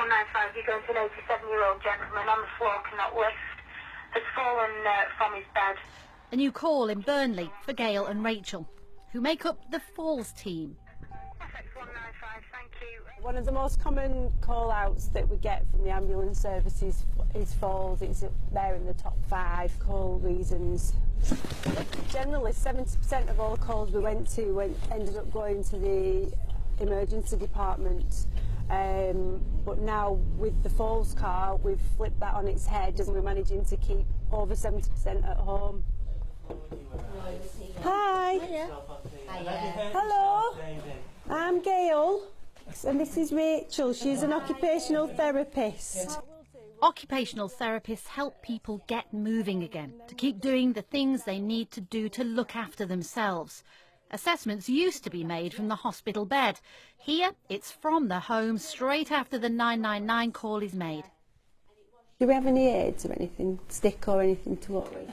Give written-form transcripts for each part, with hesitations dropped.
195, you're going to an 87-year-old gentleman on the floor, cannot lift, has fallen from his bed. A new call in Burnley for Gail and Rachel, who make up the Falls team. 195, thank you. One of the most common call-outs that we get from the ambulance services is falls. It's there in the top 5 call reasons. Generally, 70% of all the calls we went to ended up going to the emergency department. But now with the falls car, we've flipped that on its head and we're managing to keep over 70% at home. Hi. Hiya. Hello. I'm Gail and this is Rachel. She's an occupational therapist. Occupational therapists help people get moving again, to keep doing the things they need to do to look after themselves. Assessments used to be made from the hospital bed. Here, it's from the home straight after the 999 call is made. Do we have any aids or anything, stick or anything to work with?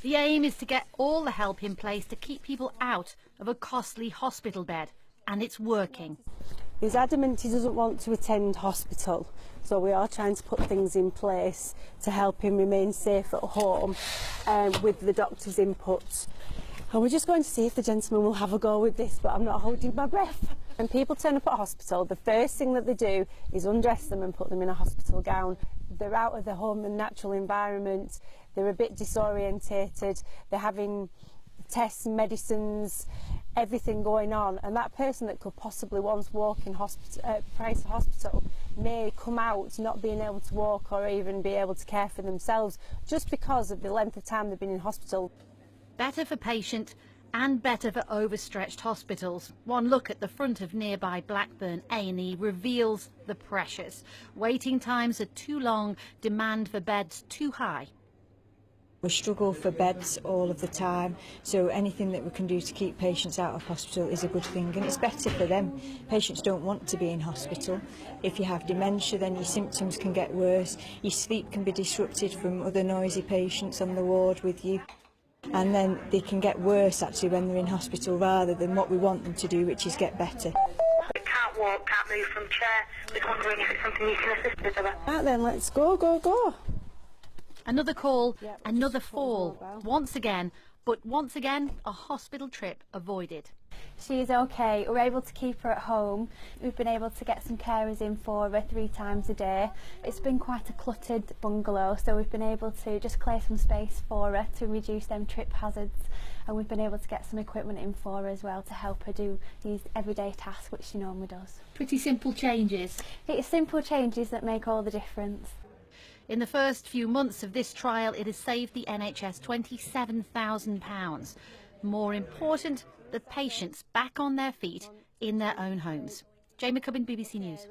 The aim is to get all the help in place to keep people out of a costly hospital bed, and it's working. He's adamant he doesn't want to attend hospital, so we are trying to put things in place to help him remain safe at home with the doctor's input. And we're just going to see if the gentleman will have a go with this, but I'm not holding my breath. When people turn up at hospital, the first thing that they do is undress them and put them in a hospital gown. They're out of their home and natural environment, they're a bit disorientated, they're having tests, medicines, everything going on, and that person that could possibly once walk in prior to hospital may come out not being able to walk or even be able to care for themselves just because of the length of time they've been in hospital. Better for patient and better for overstretched hospitals. One look at the front of nearby Blackburn A&E reveals the pressures. Waiting times are too long, demand for beds too high. We struggle for beds all of the time, so anything that we can do to keep patients out of hospital is a good thing, and it's better for them. Patients don't want to be in hospital. If you have dementia, then your symptoms can get worse. Your sleep can be disrupted from other noisy patients on the ward with you. And then they can get worse actually when they're in hospital rather than what we want them to do, which is get better. Can't walk, can't move from chair. Just wondering if it's something you can assist with. Right then, let's go, go, go. Another call, another fall, once again, but once again a hospital trip avoided. She's okay. We're able to keep her at home. We've been able to get some carers in for her 3 times a day. It's been quite a cluttered bungalow, so we've been able to just clear some space for her to reduce them trip hazards, and we've been able to get some equipment in for her as well to help her do these everyday tasks which she normally does. Pretty simple changes. It's simple changes that make all the difference. In the first few months of this trial, it has saved the NHS £27,000. More important, the patients back on their feet in their own homes. Jane McCubbin, BBC News.